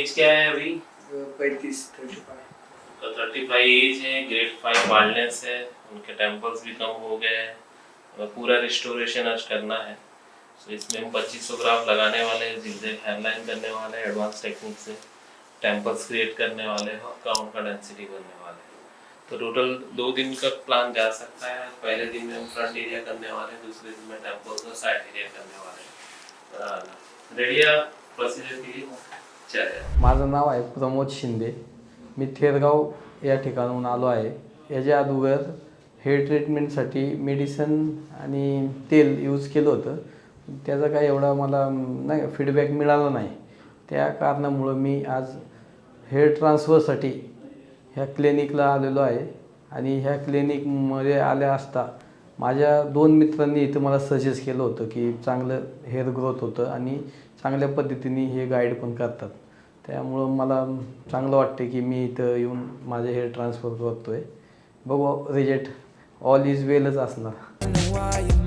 Age क्या है अभी? 35-35। तो 35 एज है, ग्रेड 5 बाल्डनेस है, उनके टेम्पल्स भी कम हो गए हैं, हमें पूरा रिस्टोरेशन आज करना है। तो इसमें हम 2500 ग्राफ लगाने वाले हैं, जिगजैग हेयरलाइन करने वाले हैं एडवांस टेक्निक से, टेम्पल्स क्रिएट करने वाले हैं और क्राउन का डेंसिटी करने वाले हैं। तो टोटल 2 दिन का प्लान जा सकता है। पहले दिन में हम फ्रंट एरिया करने वाले हैं, दूसरे दिन में टेम्पल्स और साइड एरिया करने वाले हैं। रेडी है प्रोसीजर के लिए? चलिए। माझं नाव आहे प्रमोद शिंदे. मी थेरगाव या ठिकाणाहून आलो आहे. याच्या अगोदर हेअर ट्रीटमेंटसाठी मेडिसन आणि तेल यूज केलं होतं. त्याचा काही एवढा मला नाही फीडबॅक मिळाला नाही. त्या कारणामुळं मी आज हेअर ट्रान्सफरसाठी ह्या क्लिनिकला आलेलो आहे. आणि ह्या क्लिनिकमध्ये आल्या असता माझ्या 2 मित्रांनी इथं मला सजेस्ट केलं होतं की चांगलं हेअर ग्रोथ होतं आणि चांगल्या पद्धतीने हे गाईड पण करतात. त्यामुळं मला चांगलं वाटते की मी इथं येऊन माझे हेअर ट्रान्सफर करतो आहे. बघू रिजल्ट ऑल इज वेलच असणार.